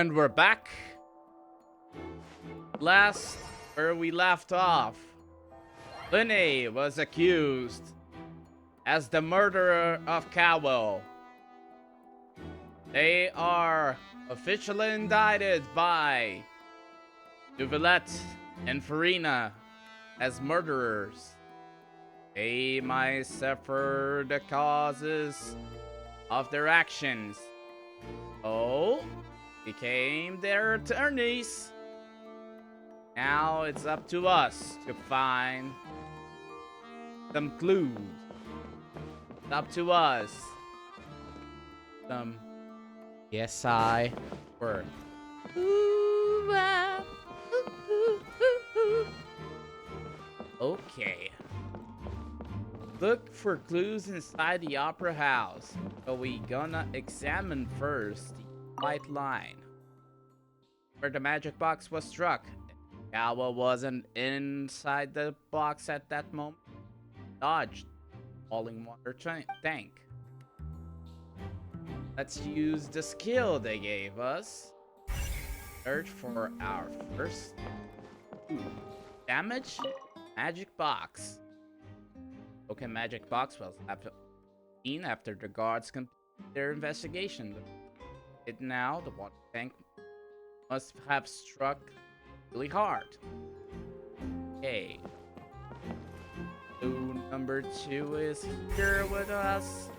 And we're back. Last, where we left off, Linny was accused as the murderer of Cowell. They are officially indicted by Duvelet and Farina as murderers. They might suffer the causes of their actions. So, became their attorneys. Now it's up to us to find some clues. It's up to us. Some PSI work. Okay. Look for clues inside the opera house. So we gonna examine first the white line where the magic box was struck. Kawa wasn't inside the box at that moment. Dodged falling water tank. Let's use the skill they gave us. Search for our first damage magic box. Okay, magic box was seen after the guards completed their investigation. Now the water tank must have struck really hard. Okay. Clue number 2 is here with us.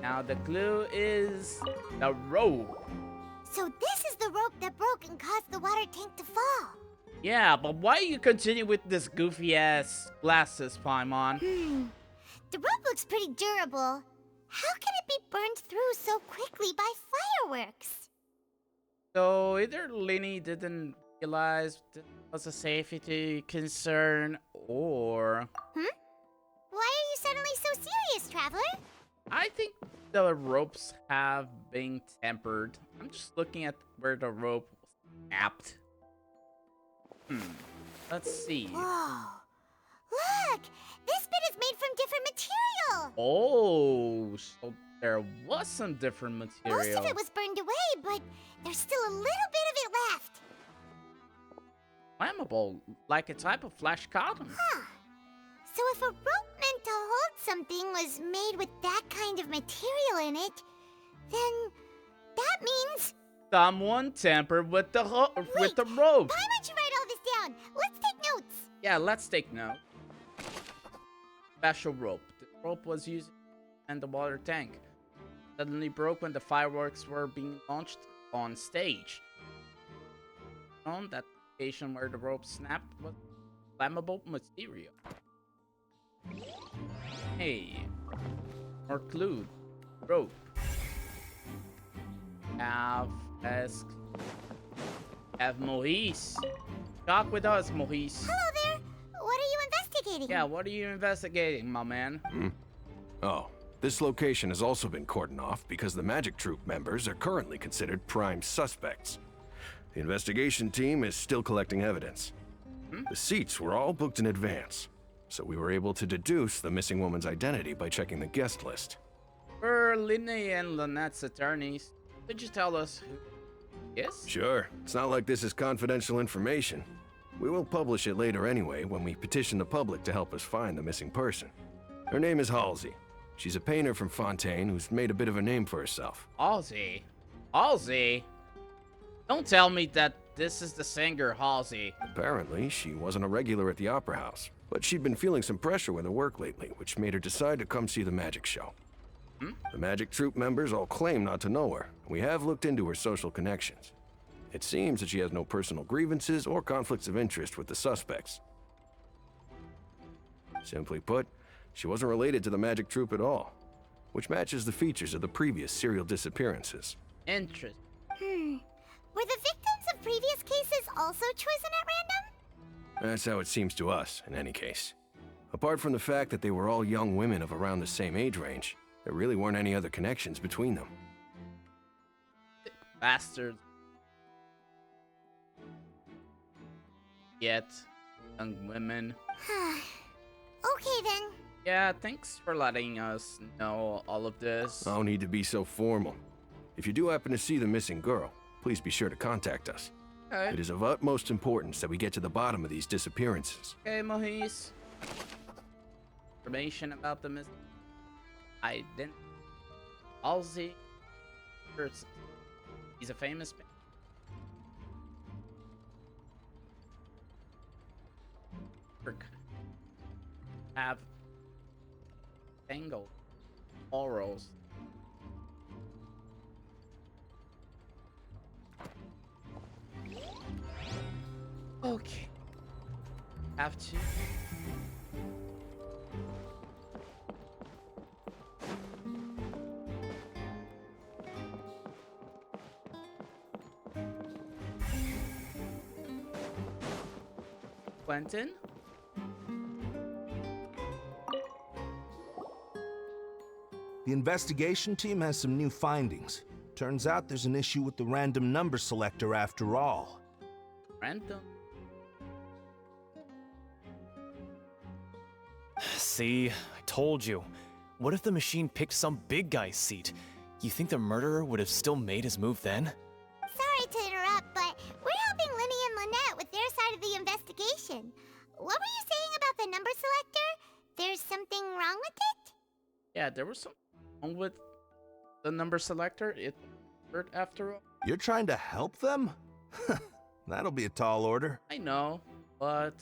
Now the clue is the rope. So this is the rope that broke and caused the water tank to fall. Yeah, but why you continue with this goofy ass glasses, Paimon? The rope looks pretty durable. How can it be burned through so quickly by fireworks? So either Linny didn't realize it was a safety concern, or... Why are you suddenly so serious, Traveler? I think the ropes have been tempered. I'm just looking at where the rope was snapped. Let's see. Whoa. Look! This bit is made from different material! Oh, so there was some different material. Most of it was burned away, but there's still a little bit of it left. Flammable, like a type of flash cotton. So if a rope meant to hold something was made with that kind of material in it, then that means... Someone tampered with the rope. Why don't you write all this down? Let's take notes. Yeah, let's take note. Special rope. The rope was used in the water tank. Suddenly broke when the fireworks were being launched on stage. On that location where the rope snapped was flammable material. Hey, more clue. Rope. Have Maurice. Talk with us, Maurice. Hello there. What are you investigating? Yeah, what are you investigating, my man? Oh, this location has also been cordoned off because the Magic Troop members are currently considered prime suspects. The investigation team is still collecting evidence. The seats were all booked in advance, so we were able to deduce the missing woman's identity by checking the guest list. For Linny and Lynette's attorneys, could you tell us who? Yes? Sure, it's not like this is confidential information. We will publish it later anyway when we petition the public to help us find the missing person. Her name is Halsey. She's a painter from Fontaine who's made a bit of a name for herself. Halsey? Halsey? Don't tell me that this is the singer Halsey. Apparently, she wasn't a regular at the Opera House, but she'd been feeling some pressure with her work lately, which made her decide to come see the magic show. The Magic Troop members all claim not to know her. We have looked into her social connections. It seems that she has no personal grievances or conflicts of interest with the suspects. Simply put, she wasn't related to the Magic Troop at all, which matches the features of the previous serial disappearances. Interesting. Were the victims of previous cases also chosen at random? That's how it seems to us, in any case. Apart from the fact that they were all young women of around the same age range, there really weren't any other connections between them. Bastards. Yet, young women. Okay then. Yeah, thanks for letting us know all of this. No need to be so formal. If you do happen to see the missing girl, please be sure to contact us. Okay. It is of utmost importance that we get to the bottom of these disappearances. Okay, Mohis. Information about the missing identity. Halsey. He's a famous have tangled orals. Okay. Have to. Quentin? The investigation team has some new findings. Turns out there's an issue with the random number selector after all. Random? See, I told you. What if the machine picked some big guy's seat? You think the murderer would have still made his move then? Sorry to interrupt, but we're helping Linny and Lynette with their side of the investigation. What were you saying about the number selector? There's something wrong with it? Yeah, there was something wrong with the number selector. It hurt after all. You're trying to help them? That'll be a tall order. I know, but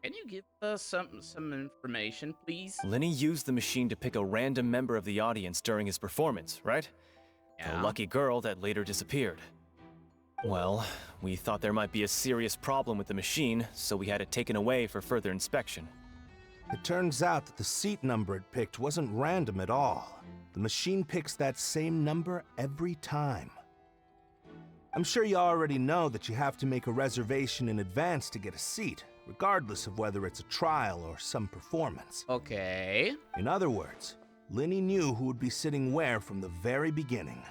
can you give us some information, please? Lenny used the machine to pick a random member of the audience during his performance, right? Yeah. The lucky girl that later disappeared. Well, we thought there might be a serious problem with the machine, so we had it taken away for further inspection. It turns out that the seat number it picked wasn't random at all. The machine picks that same number every time. I'm sure you already know that you have to make a reservation in advance to get a seat, regardless of whether it's a trial or some performance. Okay. In other words, Linny knew who would be sitting where from the very beginning.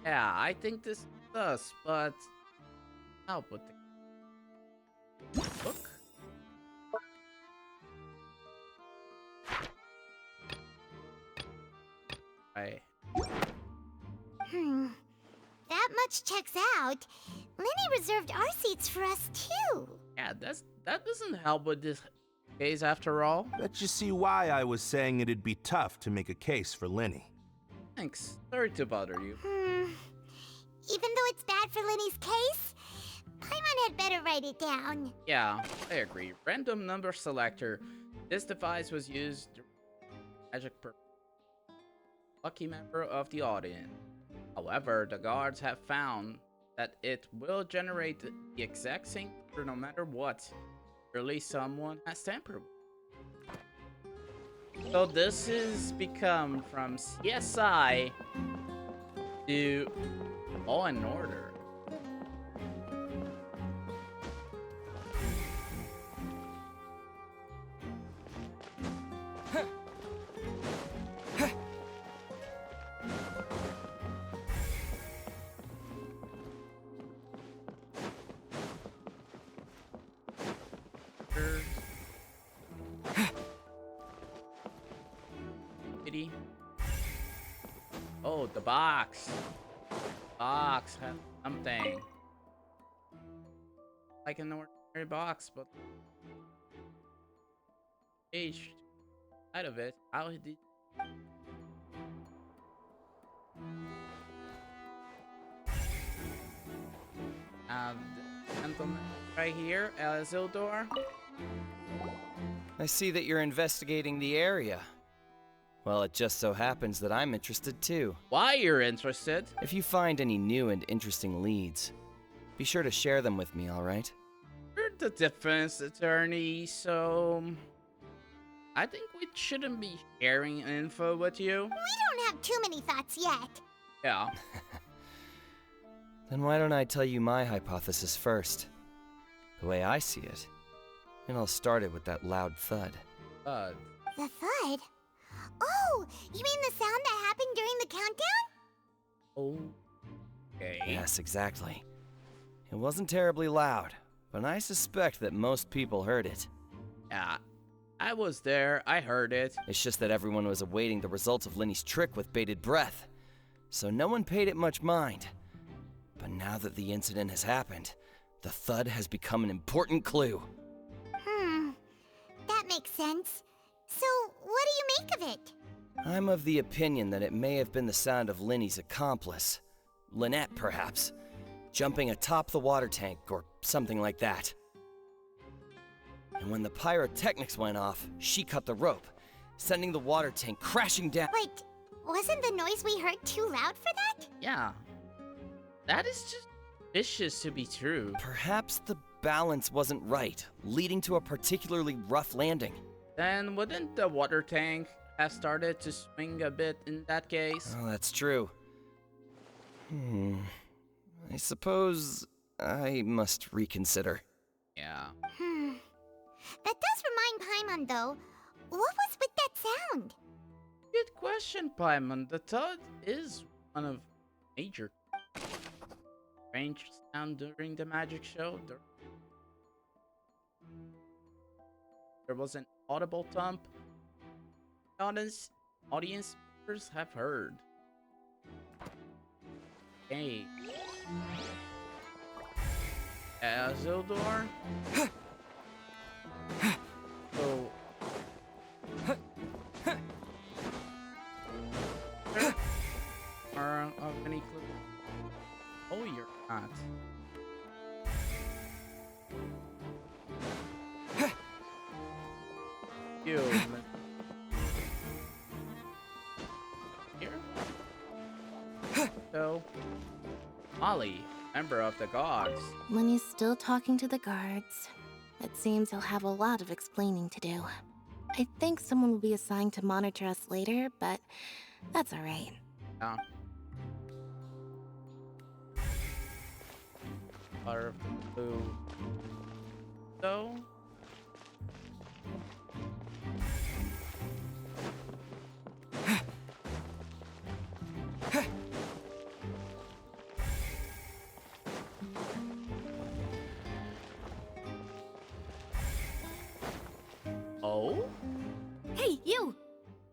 Yeah, I think this does, but help with the book. Right. That much checks out. Linny reserved our seats for us too. Yeah, that doesn't help with this case after all. Bet you see why I was saying it'd be tough to make a case for Linny. Thanks. Sorry to bother you. Even though it's bad for Linny's case, Paimon had better write it down. Yeah, I agree. Random number selector. This device was used magic purpose. Lucky member of the audience. However, the guards have found that it will generate the exact same number no matter what. Surely someone has tampered with. So this is become from CSI to Law and Order. Oh, the box. Box has something. Like an ordinary box, but page out of it. How did the gentleman right here, Isildur. I see that you're investigating the area. Well, it just so happens that I'm interested too. Why you're interested? If you find any new and interesting leads, be sure to share them with me, alright? You're the defense attorney, so I think we shouldn't be sharing info with you. We don't have too many thoughts yet. Yeah. Then why don't I tell you my hypothesis first? The way I see it. And I'll start it with that loud thud. Uh, The thud? Oh, you mean the sound that happened during the countdown? okay. Yes, exactly. It wasn't terribly loud, but I suspect that most people heard it. Yeah. I was there. I heard it. It's just that everyone was awaiting the results of Linny's trick with bated breath. so no one paid it much mind. But now that the incident has happened, the thud has become an important clue. That makes sense. So, what do you make of it? I'm of the opinion that it may have been the sound of Linny's accomplice. Lynette, perhaps. Jumping atop the water tank or something like that. And when the pyrotechnics went off, she cut the rope, sending the water tank crashing down. But wasn't the noise we heard too loud for that? Yeah. That is just vicious to be true. Perhaps the balance wasn't right, leading to a particularly rough landing. Then wouldn't the water tank have started to swing a bit in that case? Oh, that's true. I suppose I must reconsider. Yeah. That does remind Paimon, though. What was with that sound? Good question, Paimon. The thud is one of major strange sound during the magic show. There was an audible thump. Audience members have heard. Hey. Azildor? So... Are of any clue? Oh, you're not. You. Here? So, Molly, member of the gods. Lenny's still talking to the guards. It seems he'll have a lot of explaining to do. I think someone will be assigned to monitor us later, but that's alright. Yeah. Are who? So. Oh? Hey, you!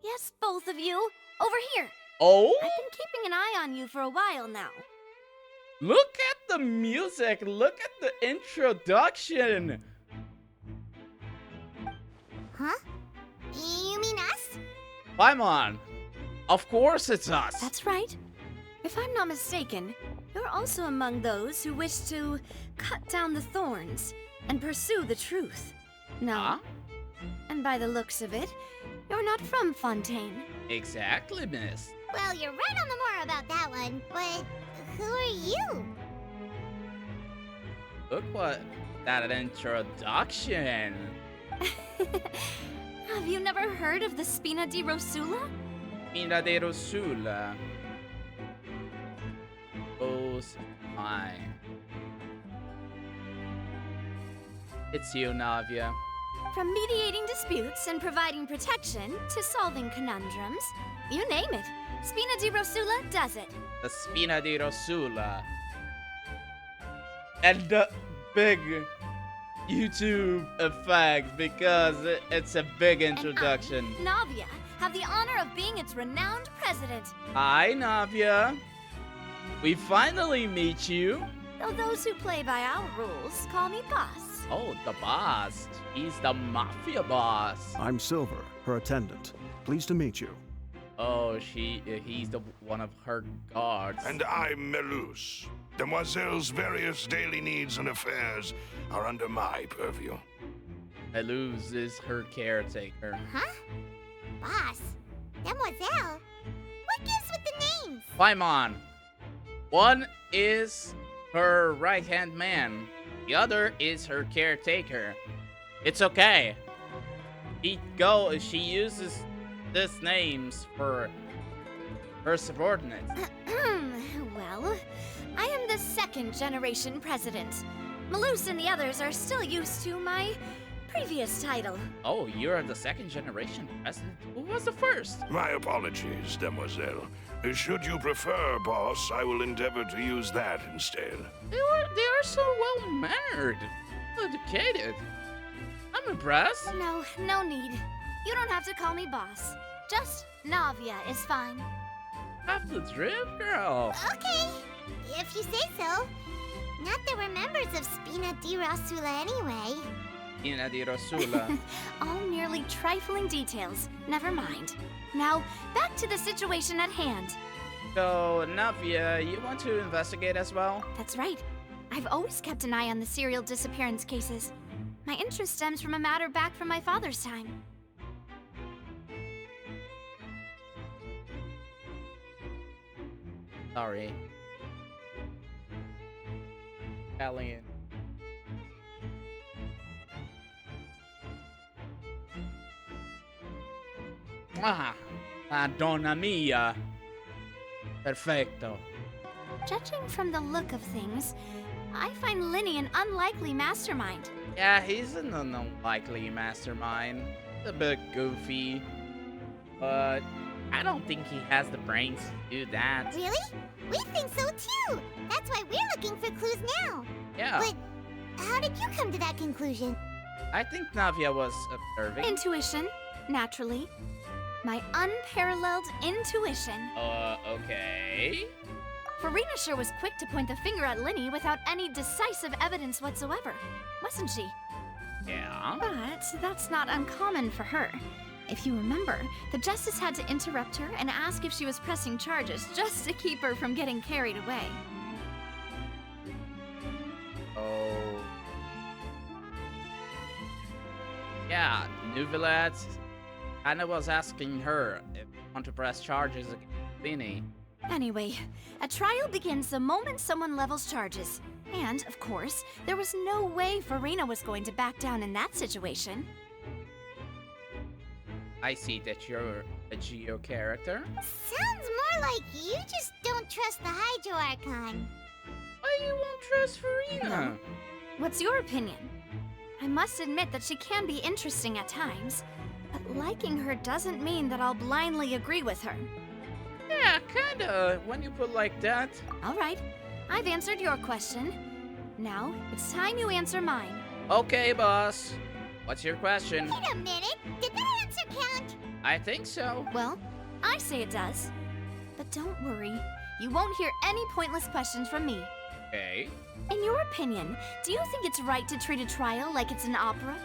Yes, both of you! Over here! Oh? I've been keeping an eye on you for a while now. Look at the music! Look at the introduction! Huh? You mean us? Paimon! Of course it's us! That's right. If I'm not mistaken, you're also among those who wish to cut down the thorns and pursue the truth. No. Huh? And by the looks of it, you're not from Fontaine. Exactly, miss. Well, you're right on the more about that one, but who are you? Look what that introduction. Have you never heard of the Spina di Rosula? Mina de Rosula. Oh, fine. It's you, Navia. From mediating disputes and providing protection to solving conundrums, you name it, Spina di Rosula does it. The Spina di Rosula. And the big YouTube effect because it's a big introduction. And I, Navia, have the honor of being its renowned president. Hi, Navia. We finally meet you. Though those who play by our rules call me boss. Oh, the boss. He's the mafia boss. I'm Silver, her attendant. Pleased to meet you. Oh, he's the one of her guards. And I'm Melus. Demoiselle's various daily needs and affairs are under my purview. Meluz is her caretaker. Huh? Boss? Demoiselle? What gives with the names? Paimon. One is her right-hand man. The other is her caretaker. It's okay. She uses these names for her subordinates. Well, I am the second generation president. Malus and the others are still used to my previous title. Oh, you're the second generation president? Who was the first? My apologies, Demoiselle. Should you prefer, boss, I will endeavor to use that instead. They are so well mannered, educated. I'm impressed. No need. You don't have to call me boss. Just Navia is fine. Off the drift, girl. Okay, if you say so. Not that we're members of Spina di Rosula anyway. Ina di Rosula. All merely trifling details. Never mind. Now, back to the situation at hand. So, Navia, you want to investigate as well? That's right. I've always kept an eye on the serial disappearance cases. My interest stems from a matter back from my father's time. Sorry. Alien. Ah, Madonna mia. Perfecto. Judging from the look of things, I find Linny an unlikely mastermind. Yeah, he's an unlikely mastermind. A bit goofy. But I don't think he has the brains to do that. Really? We think so too. That's why we're looking for clues now. Yeah. But how did you come to that conclusion? I think Navia was observing. Intuition, naturally. My unparalleled intuition. Okay. Farina sure was quick to point the finger at Linny without any decisive evidence whatsoever, wasn't she? Yeah. But that's not uncommon for her. If you remember, the Justice had to interrupt her and ask if she was pressing charges just to keep her from getting carried away. Oh. Yeah, Nuvilat kinda was asking her if you want to press charges against Linny. Anyway, a trial begins the moment someone levels charges. And, of course, there was no way Farina was going to back down in that situation. I see that you're a Geo character. Sounds more like you just don't trust the Hydro Archon. Why you won't trust Farina? What's your opinion? I must admit that she can be interesting at times, but liking her doesn't mean that I'll blindly agree with her. Yeah, kinda, when you put like that. All right, I've answered your question. Now, it's time you answer mine. Okay, boss. What's your question? Wait a minute. Did that answer count? I think so. Well, I say it does. But don't worry, you won't hear any pointless questions from me. Okay. In your opinion, do you think it's right to treat a trial like it's an opera?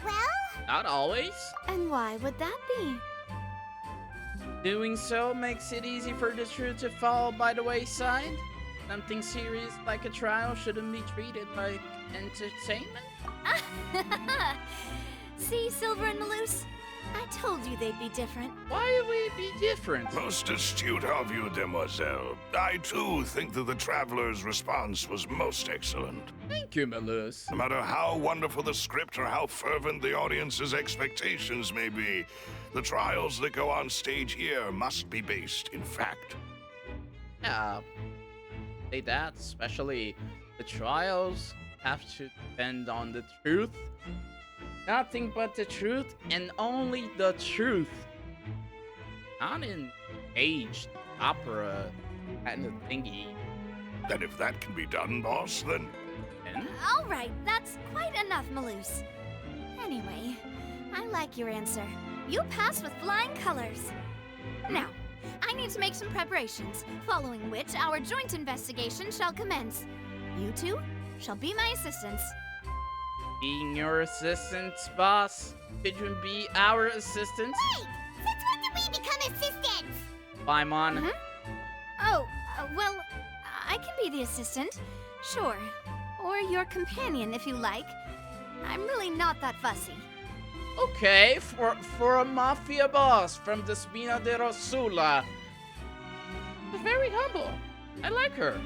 Well? Not always. And why would that be? Doing so makes it easy for the truth to fall by the wayside. Something serious like a trial shouldn't be treated like entertainment. See, Silver and Maloose? I told you they'd be different. Why would we be different? Most astute of you, demoiselle. I too think that the traveler's response was most excellent. Thank you, Malus. No matter how wonderful the script or how fervent the audience's expectations may be, the trials that go on stage here must be based in fact. Yeah. Say that, especially the trials have to depend on the truth. Nothing but the truth and only the truth. Not in aged opera kind of thingy. And if that can be done, boss, then... All right, that's quite enough, Maloose. Anyway, I like your answer. You passed with flying colors. Now, I need to make some preparations, following which our joint investigation shall commence. You two shall be my assistants. Being your assistants, boss? Could you be our assistants? Wait! Since when did we become assistants? Paimon. Oh, well, I can be the assistant. Sure. Or your companion, if you like. I'm really not that fussy. Okay, for a mafia boss from the Spina di Rosula. Very humble. I like her.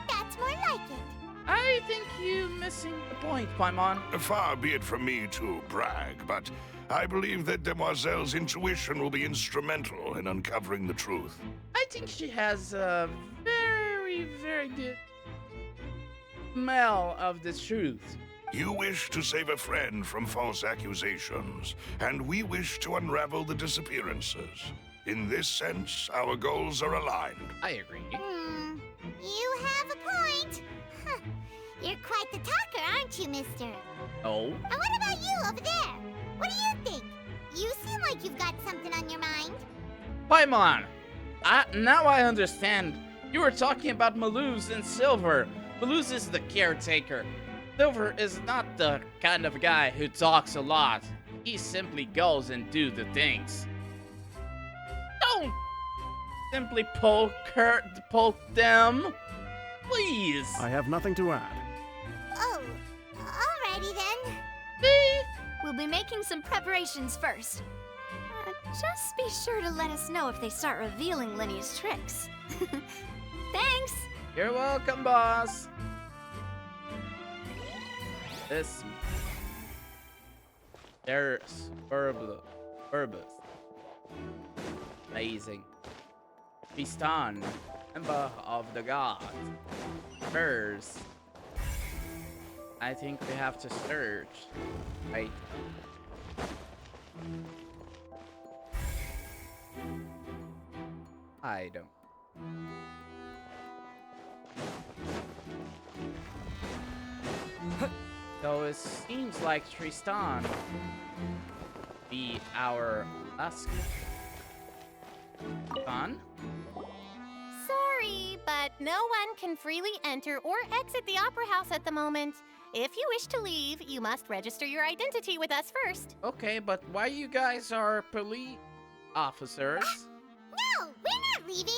That's more like it. I think you're missing the point, Paimon. Far be it from me to brag, but I believe that Demoiselle's intuition will be instrumental in uncovering the truth. I think she has a very, very good smell of the truth. You wish to save a friend from false accusations, and we wish to unravel the disappearances. In this sense, our goals are aligned. I agree. You have a point. Huh. You're quite the talker, aren't you, mister? Oh? And what about you over there? What do you think? You seem like you've got something on your mind. Paimon! Now I understand. You were talking about Maluz and Silver. Maluz is the caretaker. Silver is not the kind of guy who talks a lot. He simply goes and do the things. Don't simply poke them. Please. I have nothing to add. Oh, alrighty then. We'll be making some preparations first. Just be sure to let us know if they start revealing Linny's tricks. Thanks! You're welcome, boss. There's Burbus. Amazing. Tristan, member of the gods. First, I think we have to search. Right. I don't. So it seems like Tristan be our last fun. Sorry, but no one can freely enter or exit the Opera House at the moment. If you wish to leave, you must register your identity with us first. Okay, but why you guys are police officers? No, we're not leaving.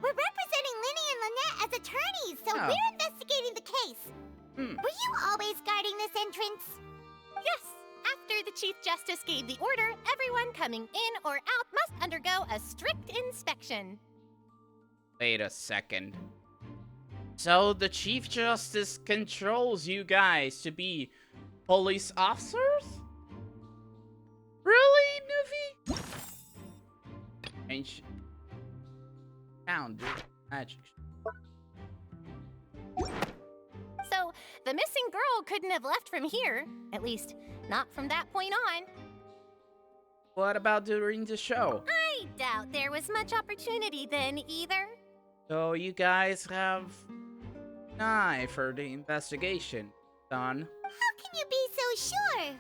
We're representing Linny and Lynette as attorneys, so Oh. we're investigating the case. Were you always guarding this entrance? Yes, after the Chief Justice gave the order, everyone coming in or out must undergo a strict inspection. Wait a second. So the Chief Justice controls you guys to be police officers? Really, Nuvi? Ancient found magic. So, the missing girl couldn't have left from here. At least, not from that point on. What about during the show? I doubt there was much opportunity then either. So you guys have an eye for the investigation, son. How can you be so sure?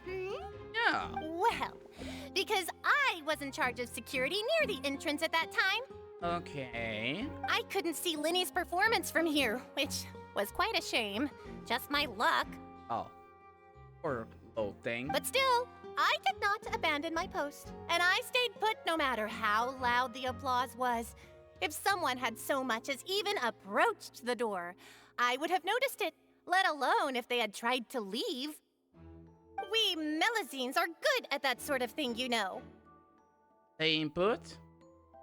Yeah. Well, because I was in charge of security near the entrance at that time. Okay. I couldn't see Linny's performance from here, which was quite a shame. Just my luck. Oh. Poor little thing. But still, I did not abandon my post. And I stayed put no matter how loud the applause was. If someone had so much as even approached the door, I would have noticed it, let alone if they had tried to leave. We Melazines are good at that sort of thing, you know. Staying put?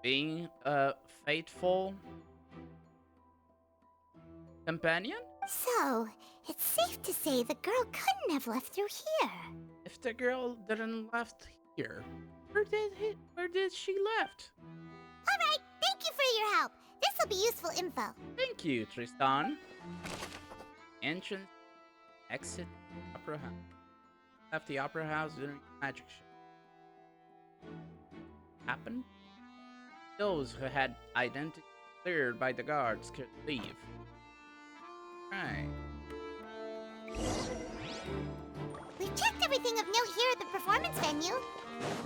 Being a faithful companion? So, it's safe to say the girl couldn't have left through here. If the girl didn't left here, where did she left? Alright, thank you for your help. This'll be useful info. Thank you, Tristan. Entrance, exit, Opera House. Left the Opera House during the magic show. Happened? Those who had identity cleared by the guards could leave. Right. We've checked everything of note here at the performance venue.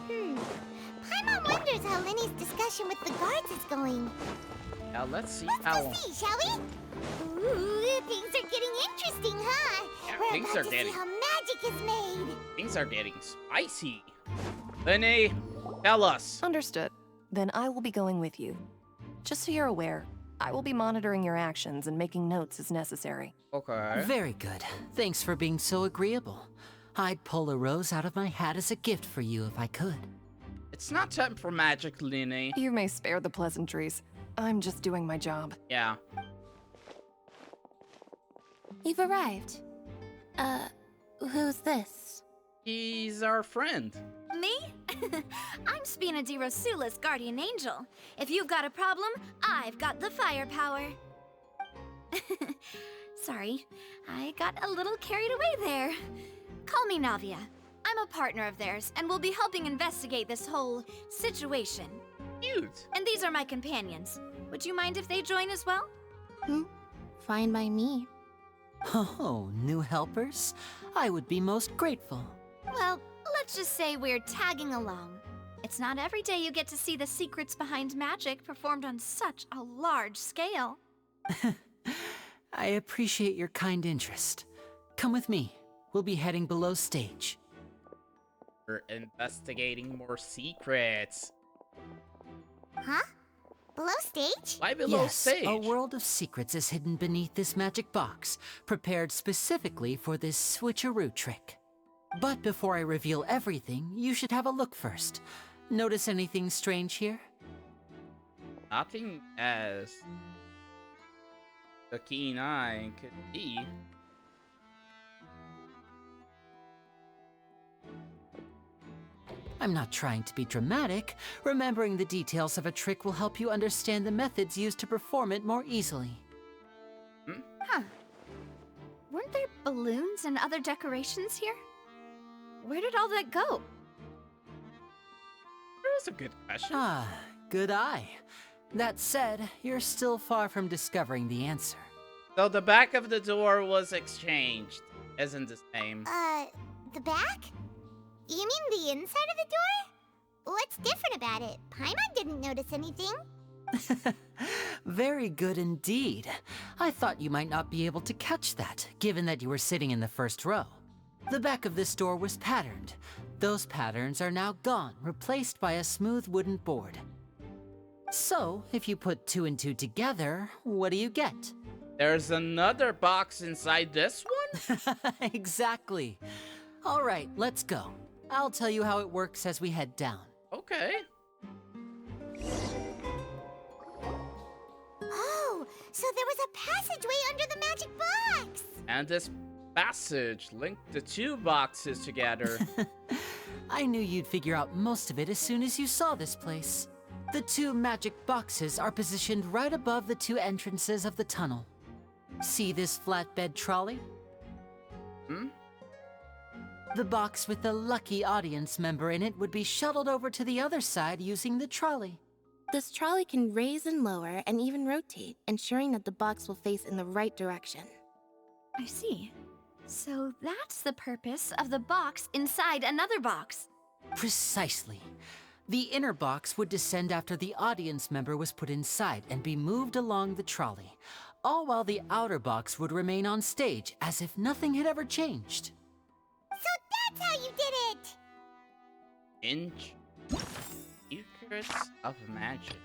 Paimon wonders how Linny's discussion with the guards is going. Now let's see Let's how. go see, shall we? Ooh, things are getting interesting, huh? Yeah, We're things about are to getting- see how magic is made. Things are getting spicy. Linny, tell us. Understood. Then I will be going with you. Just so you're aware, I will be monitoring your actions and making notes as necessary. Okay. Very good. Thanks for being so agreeable. I'd pull a rose out of my hat as a gift for you if I could. It's not time for magic, Linny. You may spare the pleasantries. I'm just doing my job. Yeah. You've arrived. Who's this? He's our friend. Me? I'm Spina di Rosula's guardian angel. If you've got a problem, I've got the firepower. Sorry, I got a little carried away there. Call me Navia. I'm a partner of theirs, and we'll be helping investigate this whole situation. Cute. And these are my companions. Would you mind if they join as well? Fine by me. Oh, new helpers? I would be most grateful. Well, let's just say we're tagging along. It's not every day you get to see the secrets behind magic performed on such a large scale. I appreciate your kind interest. Come with me. We'll be heading below stage. We're investigating more secrets. Huh? Below stage? Why below Yes, stage? a world of secrets is hidden beneath this magic box, prepared specifically for this switcheroo trick. But before I reveal everything, you should have a look first. Notice anything strange here? Nothing as the keen eye could see. I'm not trying to be dramatic. Remembering the details of a trick will help you understand the methods used to perform it more easily. Huh. Weren't there balloons and other decorations here? Where did all that go? That's a good question. Ah, good eye. That said, you're still far from discovering the answer. So the back of the door was exchanged. Isn't the same? The back? You mean the inside of the door? What's different about it? Paimon didn't notice anything. Very good indeed. I thought you might not be able to catch that, given that you were sitting in the first row. The back of this door was patterned. Those patterns are now gone, replaced by a smooth wooden board. So, if you put 2 and 2 together, what do you get? There's another box inside this one? Exactly. All right, let's go. I'll tell you how it works as we head down. Okay. Oh, so there was a passageway under the magic box! And this passage linked the 2 boxes together. I knew you'd figure out most of it as soon as you saw this place. The 2 magic boxes are positioned right above the 2 entrances of the tunnel. See this flatbed trolley? The box with the lucky audience member in it would be shuttled over to the other side using the trolley. This trolley can raise and lower and even rotate, ensuring that the box will face in the right direction. I see. So that's the purpose of the box inside another box. Precisely. The inner box would descend after the audience member was put inside and be moved along the trolley, all while the outer box would remain on stage as if nothing had ever changed. So that's how you did it! Secrets of magic.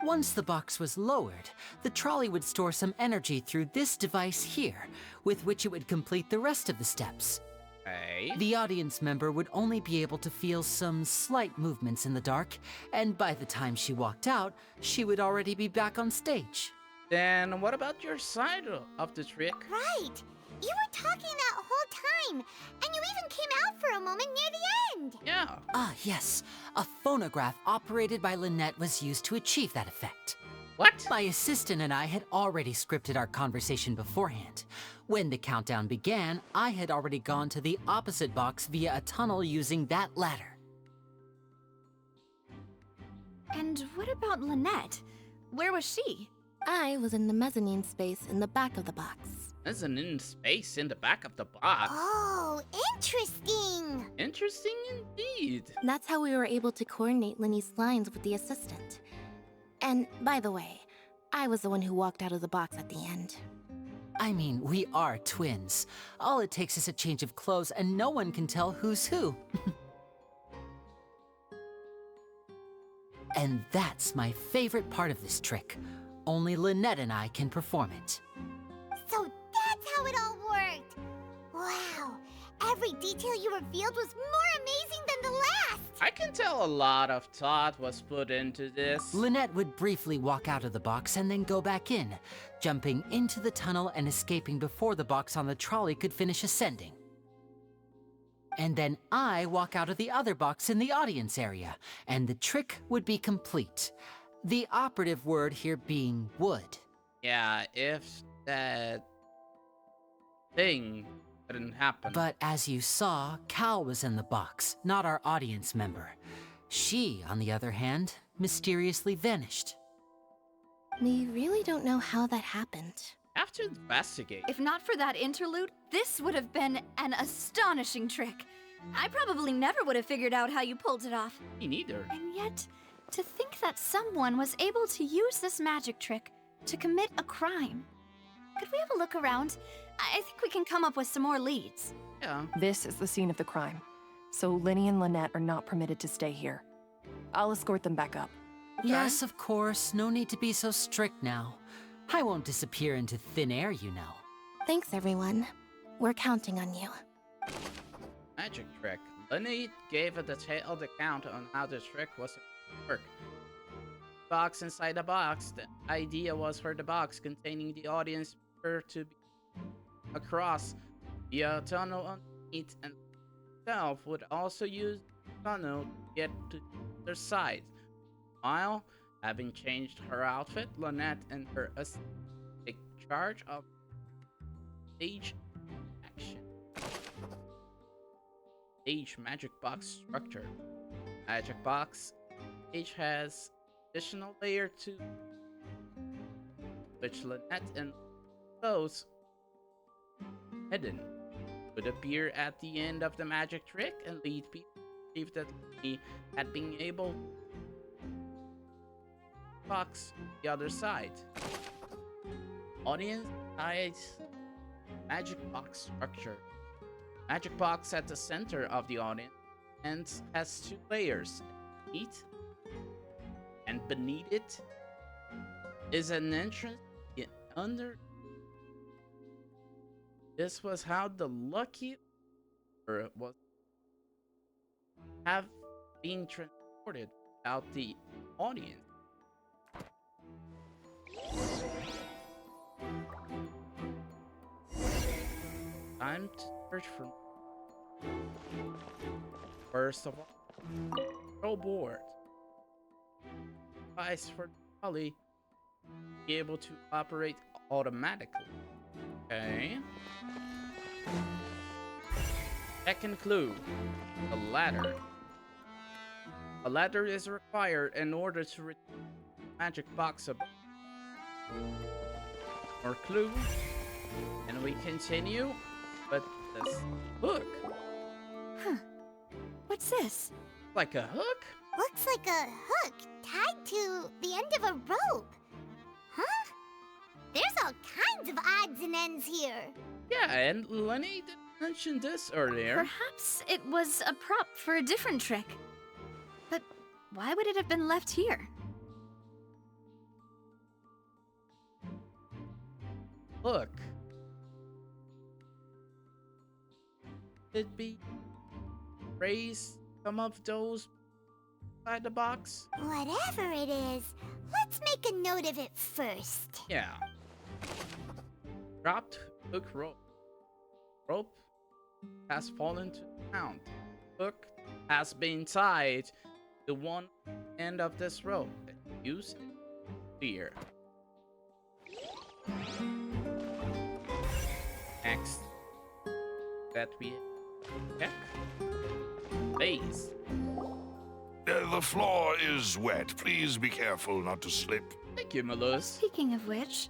Once the box was lowered, the trolley would store some energy through this device here, with which it would complete the rest of the steps. Okay. The audience member would only be able to feel some slight movements in the dark, and by the time she walked out, she would already be back on stage. Then what about your side of the trick? Right! You were talking that whole time, and you even came out for a moment near the end! Yeah. Ah, yes. A phonograph operated by Lynette was used to achieve that effect. What? My assistant and I had already scripted our conversation beforehand. When the countdown began, I had already gone to the opposite box via a tunnel using that ladder. And what about Lynette? Where was she? I was in the mezzanine space in the back of the box. There's an in space in the back of the box. Oh, interesting! Interesting indeed. That's how we were able to coordinate Linny's lines with the assistant. And, by the way, I was the one who walked out of the box at the end. I mean, we are twins. All it takes is a change of clothes and no one can tell who's who. And that's my favorite part of this trick. Only Lynette and I can perform it. So that's how it all worked! Wow! Every detail you revealed was more amazing than the last! I can tell a lot of thought was put into this. Lynette would briefly walk out of the box and then go back in, jumping into the tunnel and escaping before the box on the trolley could finish ascending. And then I walk out of the other box in the audience area, and the trick would be complete. The operative word here being would. Yeah, if that thing didn't happen. But as you saw, Cal was in the box, not our audience member. She, on the other hand, mysteriously vanished. We really don't know how that happened. Have to investigate. If not for that interlude, this would have been an astonishing trick. I probably never would have figured out how you pulled it off. Me neither. And yet, to think that someone was able to use this magic trick to commit a crime. Could we have a look around? I think we can come up with some more leads. Yeah. This is the scene of the crime, so Linny and Lynette are not permitted to stay here. I'll escort them back up. Yes, of course. No need to be so strict now. I won't disappear into thin air, you know. Thanks, everyone. We're counting on you. Magic trick. Lenny gave a detailed account on how the trick was to work. Box inside the box. The idea was for the box containing the audience member to be across the tunnel underneath, and itself would also use the tunnel to get to the other side. While having changed her outfit, Lynette and her assistant take charge of stage action. Stage magic box structure. Magic box stage has additional layer 2, which Lynette and those hidden would appear at the end of the magic trick and lead people to believe that he had been able to box the other side. Audience eyes magic box structure. Magic box at the center of the audience and has 2 layers. Beneath it is an entrance under. This was how the lucky was have been transported without the audience. Time to search for. First of all, control board. Device for the trolley be able to operate automatically. Okay. Second clue, a ladder. A ladder is required in order to reach the magic box above. More clue, and we continue with this hook. Huh. What's this? Like a hook? Looks like a hook tied to the end of a rope. Huh? There's all kinds of odds and ends here. Yeah, and Lenny did mention this earlier. Perhaps it was a prop for a different trick. But why would it have been left here? Look. Could be raise some of those inside the box? Whatever it is, let's make a note of it first. Yeah. Dropped hook rope. Rope has fallen to the ground. Hook has been tied to one end of this rope. Use it here. Next, that we check. Base. The floor is wet. Please be careful not to slip. Thank you, Malus. Speaking of which,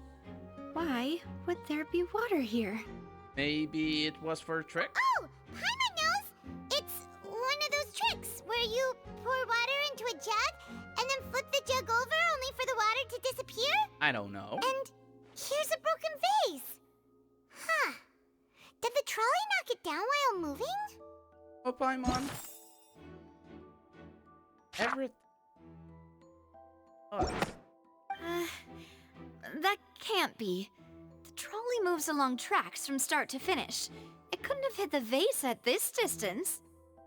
why would there be water here? Maybe it was for a trick? Oh, Paimon knows! It's one of those tricks where you pour water into a jug and then flip the jug over only for the water to disappear. I don't know. And here's a broken vase. Huh. Did the trolley knock it down while moving? Oh, Paimon. Everything. That can't be. The trolley moves along tracks from start to finish. It couldn't have hit the vase at this distance.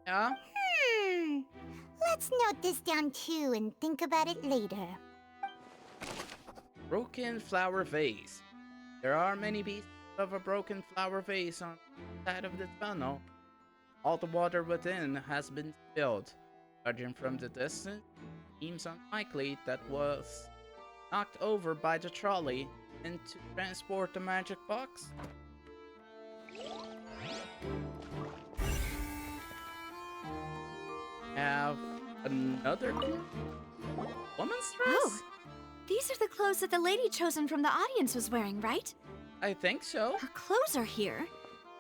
Yeah? Let's note this down too and think about it later. Broken flower vase. There are many pieces of a broken flower vase on the side of the tunnel. All the water within has been spilled. Judging from the distance, it seems unlikely that was knocked over by the trolley and to transport the magic box. Have another clue? Woman's dress? Oh, these are the clothes that the lady chosen from the audience was wearing, right? I think so. Her clothes are here,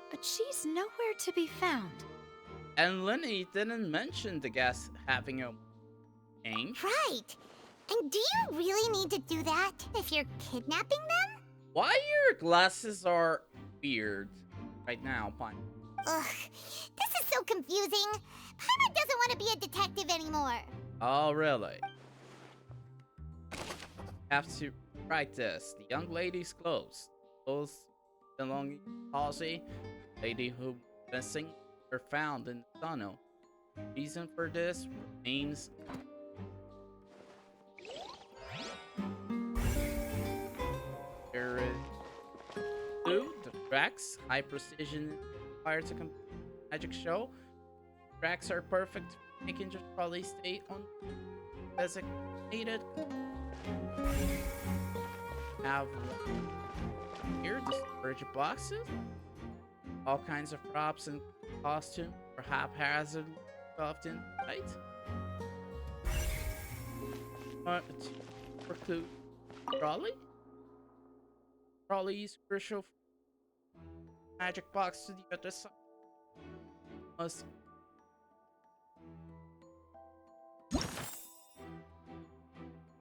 but she's nowhere to be found. And Lenny didn't mention the guest having a change. Right. And do you really need to do that if you're kidnapping them? Why your glasses are weird right now, Pine? Ugh, this is so confusing. Paimon doesn't want to be a detective anymore. Oh, really? Have to write this. The young lady's clothes. Clothes belonging to Halsey, lady who missing, were found in the tunnel. Reason for this remains. There is two, the tracks, high precision required to complete the magic show. Tracks are perfect for making your trolley stay on designated. Have here the storage boxes, all kinds of props and costumes for haphazardly stuffed in right. For trolley. Trolley is crucial for magic box to the other side. Must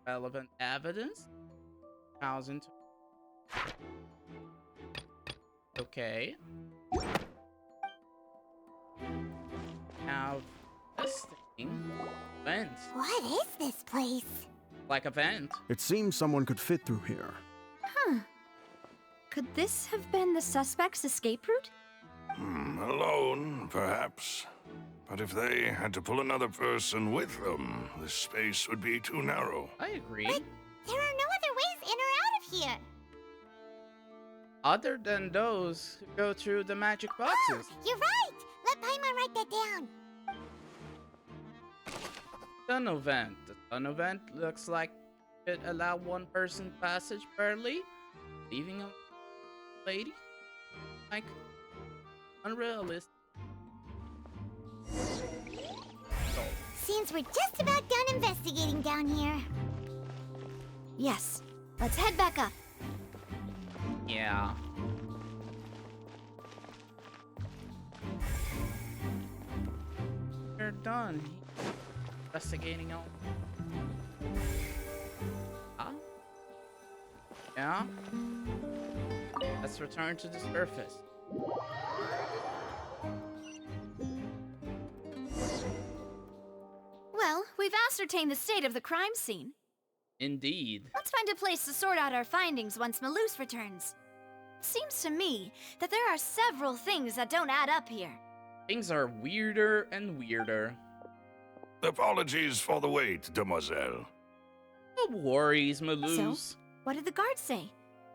relevant evidence. 1,000. Okay. Now this thing. Vent. What is this place? Like a vent. It seems someone could fit through here. Huh. Could this have been the suspect's escape route? Alone, perhaps. But if they had to pull another person with them, the space would be too narrow. I agree. But there are no other ways in or out of here. Other than those who go through the magic boxes. Oh, you're right. Let Paimon write that down. Tunnel vent. The tunnel vent looks like it allow one person passage barely, leaving a lady. Like unrealistic. Seems we're just about done investigating down here. Yes. Let's head back up. Yeah. We're done. Investigating all. Huh? Yeah? Let's return to the surface. Well, we've ascertained the state of the crime scene. Indeed. Let's find a place to sort out our findings once Malus returns. Seems to me that there are several things that don't add up here. Things are weirder and weirder. Apologies for the wait, demoiselle. No worries, Malus. So, what did the guards say?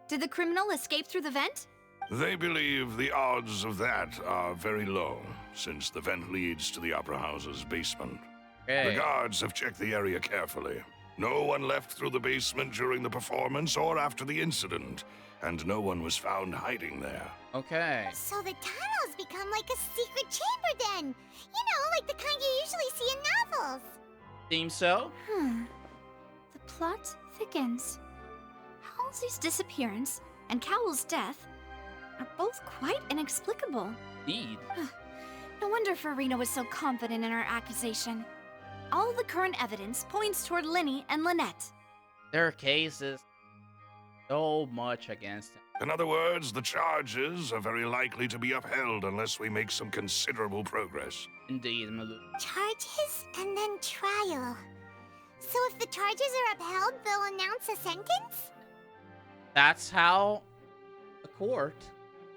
Did the criminal escape through the vent? They believe the odds of that are very low, since the vent leads to the Opera House's basement. Okay. The guards have checked the area carefully. No one left through the basement during the performance or after the incident, and no one was found hiding there. Okay. So the tunnels become like a secret chamber then. You know, like the kind you usually see in novels. Seems so? The plot thickens. Halsey's disappearance and Cowell's death are both quite inexplicable. Indeed. No wonder Farina was so confident in her accusation. All the current evidence points toward Linny and Lynette. Their case is so much against him. In other words, the charges are very likely to be upheld unless we make some considerable progress. Indeed, Malus. Charges and then trial. So if the charges are upheld, they'll announce a sentence? That's how the court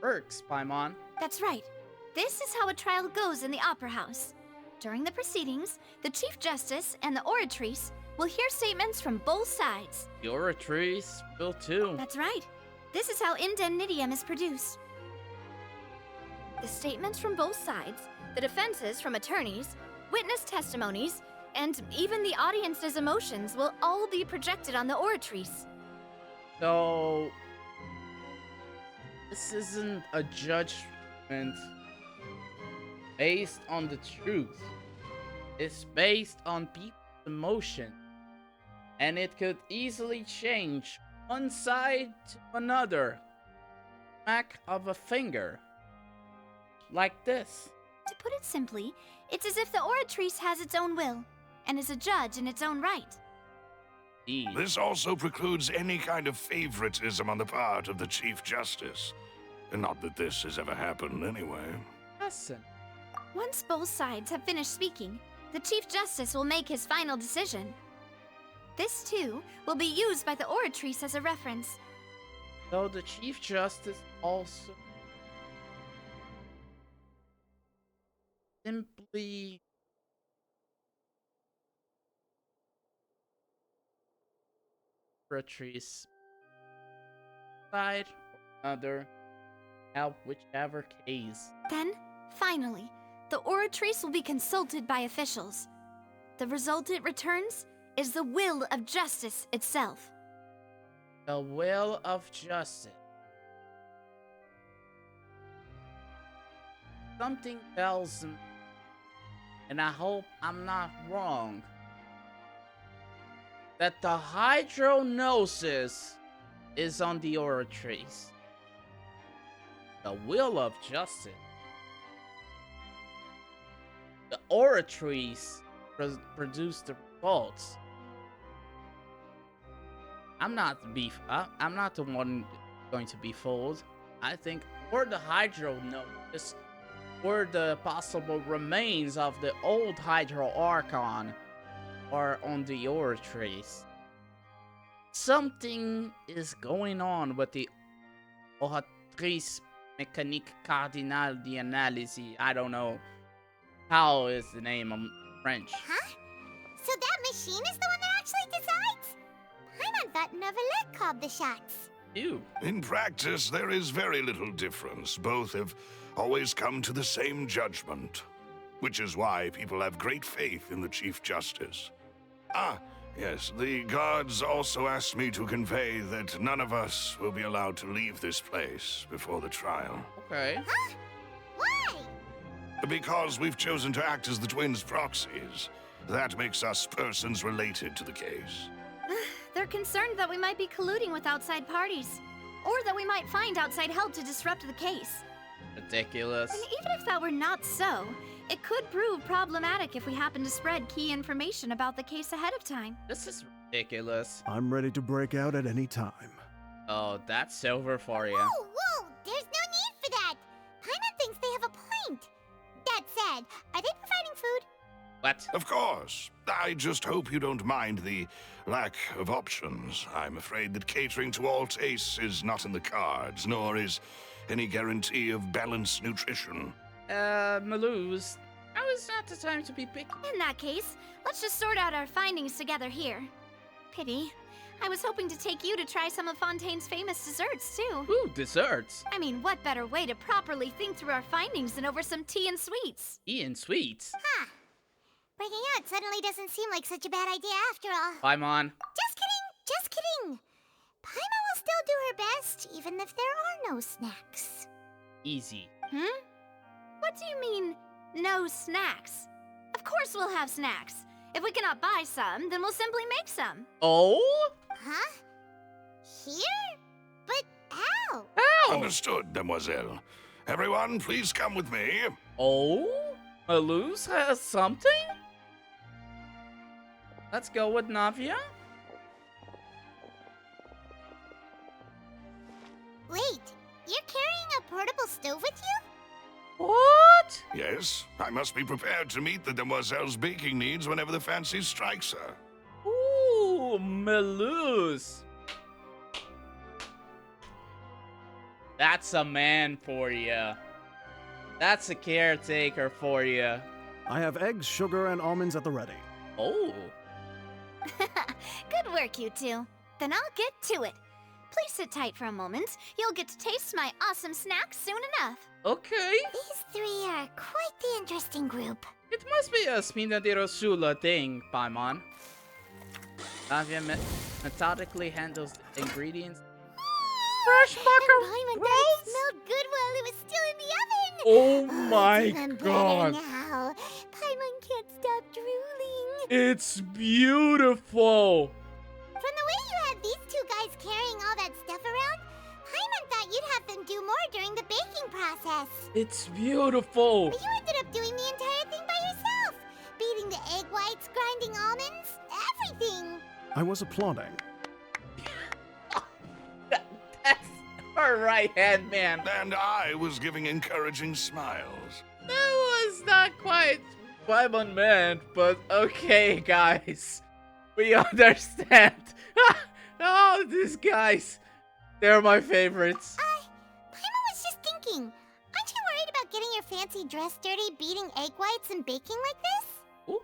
works, Paimon. That's right. This is how a trial goes in the Opera House. During the proceedings, the Chief Justice and the Oratrice will hear statements from both sides. The Oratrice will too. That's right. This is how indemnitium is produced. The statements from both sides, the defenses from attorneys, witness testimonies, and even the audience's emotions will all be projected on the Oratrice. So, this isn't a judgment based on the truth. It's based on people's emotion. And it could easily change one side to another. Smack of a finger. Like this. To put it simply, it's as if the Oratrice has its own will, and is a judge in its own right. This also precludes any kind of favoritism on the part of the Chief Justice. And not that this has ever happened anyway. Listen. Once both sides have finished speaking, the Chief Justice will make his final decision. This, too, will be used by the Oratrice as a reference. So the Chief Justice also simply Oratrice side or another, help whichever case. Then, finally, the Oratrice will be consulted by officials. The result it returns is the will of justice itself. The will of justice. Something tells me, and I hope I'm not wrong, that the Hydronosis is on the Oratrice. The will of justice. The Oratrice produced the results. I'm not the one going to be fooled. I think we're the Hydronosis. We're the possible remains of the old Hydro Archon are on the Oratrice. Something is going on with the Oratrice Mécanique Cardinale d'Analyse. I don't know how is the name in French. Huh? So that machine is the one that actually decides? Paimon thought Neuvillette called the shots. Ew. In practice, there is very little difference. Both have always come to the same judgment, which is why people have great faith in the Chief Justice. Ah, yes, the guards also asked me to convey that none of us will be allowed to leave this place before the trial. Okay. Huh? Why? Because we've chosen to act as the twins' proxies. That makes us persons related to the case. They're concerned that we might be colluding with outside parties, or that we might find outside help to disrupt the case. Ridiculous. And even if that were not so, it could prove problematic if we happen to spread key information about the case ahead of time. This is ridiculous. I'm ready to break out at any time. Oh, that's over for you. Whoa, whoa! There's no need for that! Paimon thinks they have a point. That said, are they providing food? What? Of course. I just hope you don't mind the lack of options. I'm afraid that catering to all tastes is not in the cards, nor is any guarantee of balanced nutrition. Malouz, now is not the time to be picky. In that case, let's just sort out our findings together here. Pity. I was hoping to take you to try some of Fontaine's famous desserts, too. Ooh, desserts. I mean, what better way to properly think through our findings than over some tea and sweets? Tea and sweets? Huh. Breaking out suddenly doesn't seem like such a bad idea after all. Paimon. Just kidding, just kidding. Paimon will still do her best, even if there are no snacks. Easy. What do you mean, no snacks? Of course we'll have snacks. If we cannot buy some, then we'll simply make some. Oh? Huh? Here? But how? How? Understood, Demoiselle. Everyone, please come with me. Oh? Malouz has something? Let's go with Navia. Wait, you're carrying a portable stove with you? What? Yes, I must be prepared to meet the Demoiselle's baking needs whenever the fancy strikes her. Ooh, Malouz. That's a man for you. That's a caretaker for you. I have eggs, sugar, and almonds at the ready. Oh. Good work, you two. Then I'll get to it. Please sit tight for a moment. You'll get to taste my awesome snacks soon enough. Okay. These three are quite the interesting group. It must be a Spina di Rosula thing, Paimon. Navia methodically handles the ingredients. Fresh Paimon thought it smelled good while it was still in the oven. Oh my it's even god. better now. Paimon can't stop drooling. It's beautiful. From the way you had these two guys carrying all that stuff around, Paimon thought you'd have them do more during the baking process. It's beautiful. But you ended up doing the entire thing by yourself. Beating the egg whites, grinding almonds, everything. I was applauding. That's our right hand man. And I was giving encouraging smiles. That was not quite Paimon meant, but okay, guys. We understand. Oh, these guys. They're my favorites. Paimon was just thinking. Aren't you worried about getting your fancy dress dirty beating egg whites and baking like this?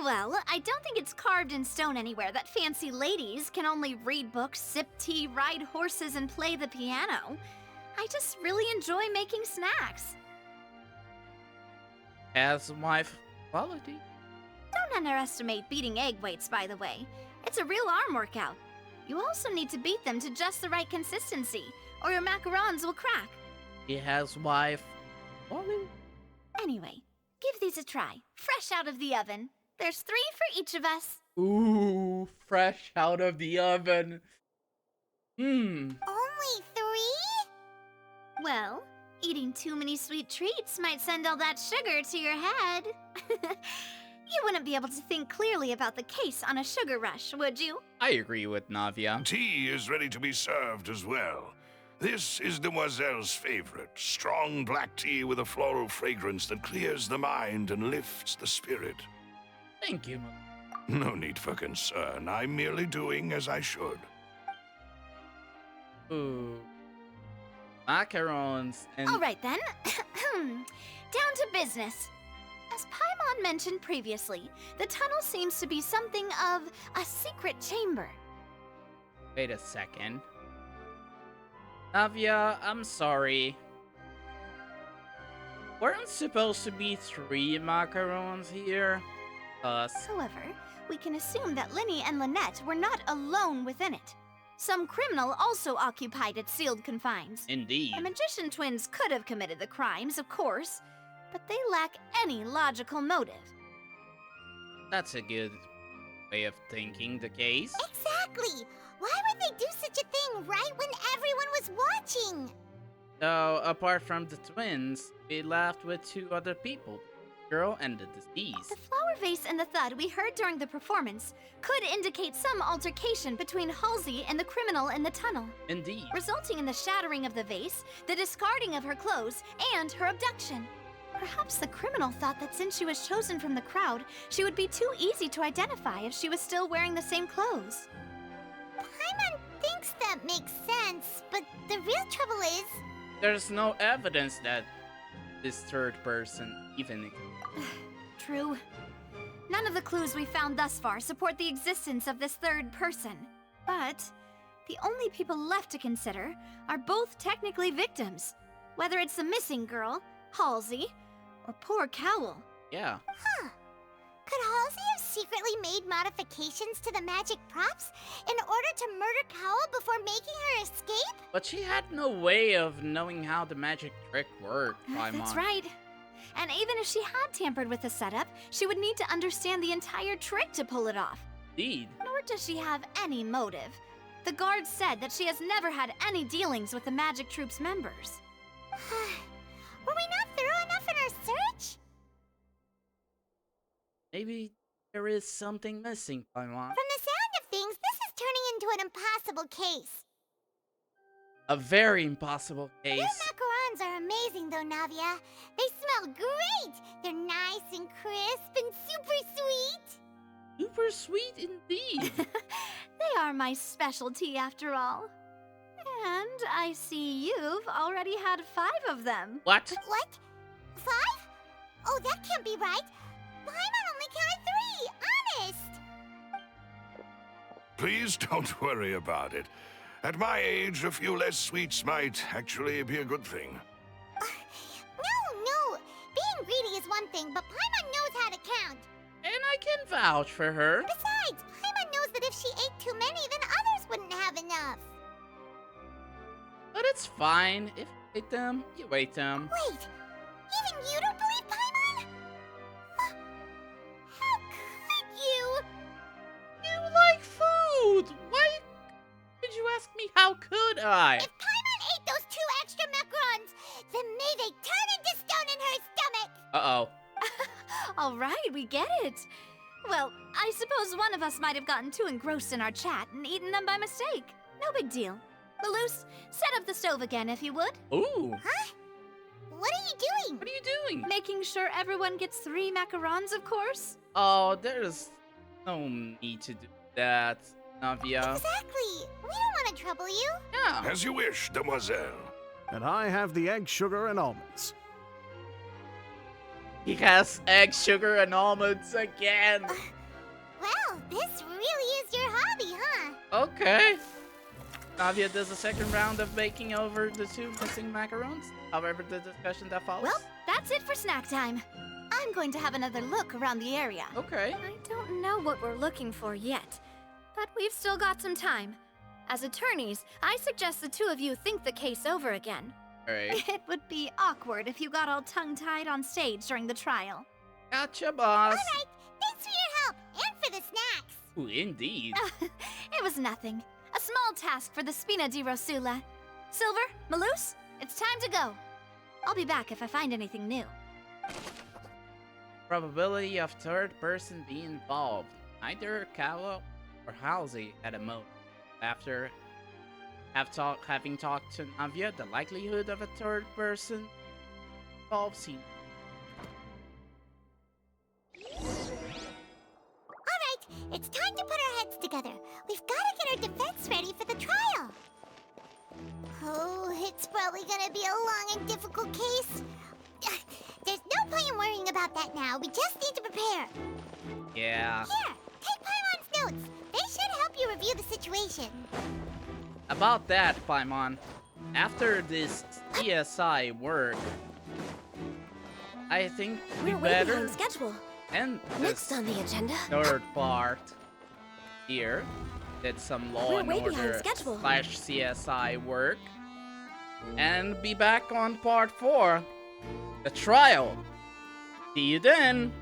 Well, I don't think it's carved in stone anywhere that fancy ladies can only read books, sip tea, ride horses, and play the piano. I just really enjoy making snacks. As my quality. Don't underestimate beating egg whites, by the way. It's a real arm workout. You also need to beat them to just the right consistency, or your macarons will crack. He has wife. Quality. Anyway, give these a try. Fresh out of the oven. There's 3 for each of us. Ooh, fresh out of the oven. Only 3? Well, eating too many sweet treats might send all that sugar to your head. You wouldn't be able to think clearly about the case on a sugar rush, would you? I agree with Navia. Tea is ready to be served as well. This is Demoiselle's favorite, strong black tea with a floral fragrance that clears the mind and lifts the spirit. Thank you. No need for concern. I'm merely doing as I should. Ooh. Macarons and... All right then. Down to business. As Paimon mentioned previously, the tunnel seems to be something of a secret chamber. Wait a second. Navia, I'm sorry. Weren't supposed to be 3 macarons here? However, we can assume that Linny and Lynette were not alone within it. Some criminal also occupied its sealed confines. Indeed. The magician twins could have committed the crimes, of course, but they lack any logical motive. That's a good way of thinking the case. Exactly! Why would they do such a thing right when everyone was watching? So, apart from the twins, we left with 2 other people. The girl and the deceased. The flower vase and the thud we heard during the performance could indicate some altercation between Halsey and the criminal in the tunnel. Indeed. Resulting in the shattering of the vase, the discarding of her clothes, and her abduction. Perhaps the criminal thought that since she was chosen from the crowd, she would be too easy to identify if she was still wearing the same clothes. Paimon thinks that makes sense, but the real trouble is... There's no evidence that this third person even exists. True. None of the clues we found thus far support the existence of this third person. But the only people left to consider are both technically victims. Whether it's the missing girl, Halsey, or poor Cowl. Yeah. Huh. Could Halsey have secretly made modifications to the magic props in order to murder Cowl before making her escape? But she had no way of knowing how the magic trick worked, Paimon. That's right. And even if she had tampered with the setup, she would need to understand the entire trick to pull it off. Indeed. Nor does she have any motive. The guard said that she has never had any dealings with the magic troop's members. Were we not thorough enough in our search? Maybe there is something missing, Paimon. From the sound of things, this is turning into an impossible case. A very impossible case. Your macarons are amazing though, Navia. They smell great! They're nice and crisp and super sweet! Super sweet indeed. They are my specialty after all. And I see you've already had 5 of them. What? What? 5? Oh, that can't be right. Paimon only counted 3, honest! Please don't worry about it. At my age, a few less sweets might actually be a good thing. No. Being greedy is one thing, but Paimon knows how to count. And I can vouch for her. Besides, Paimon knows that if she ate too many, then others wouldn't have enough. But it's fine. If you ate them, you ate them. Wait, even you don't believe Paimon? How could you? You like food. Why did you ask me how could die. If Paimon ate those 2 extra macarons, then may they turn into stone in her stomach! Uh-oh. All right, we get it. Well, I suppose one of us might have gotten too engrossed in our chat and eaten them by mistake. No big deal. Malus, set up the stove again if you would. Ooh. Huh? What are you doing? What are you doing? Making sure everyone gets 3 macarons, of course. Oh, there's no need to do that, Navia. Exactly. We don't want to trouble you. Yeah. As you wish, demoiselle. And I have the egg, sugar, and almonds. He has egg, sugar, and almonds again. Well, this really is your hobby, huh? Okay. Navia does a second round of baking over the 2 missing macarons. However, the discussion that follows. Well, that's it for snack time. I'm going to have another look around the area. Okay. I don't know what we're looking for yet, but we've still got some time. As attorneys, I suggest the 2 of you think the case over again. Alright. It would be awkward if you got all tongue-tied on stage during the trial. Gotcha, boss. Alright, thanks for your help and for the snacks. Ooh, indeed. It was nothing. A small task for the Spina di Rosula. Silver, Malus, it's time to go. I'll be back if I find anything new. Probability of third person being involved. Neither Kawa or Halsey had a motive. After having talked to Navia, the likelihood of a third person involved seemed. Alright, it's time to put our heads together. We've got to get our defense ready for the trial. Oh, it's probably gonna be a long and difficult case. There's no point in worrying about that now. We just need to prepare. Yeah. Here, take Paimon's notes. They should help you review the situation. About that, Paimon. After this CSI work, I think we We're way better behind schedule. end Next this on the agenda. third part here. Did some Law We're and way behind Order schedule. / CSI work. And be back on part 4. The trial. See you then.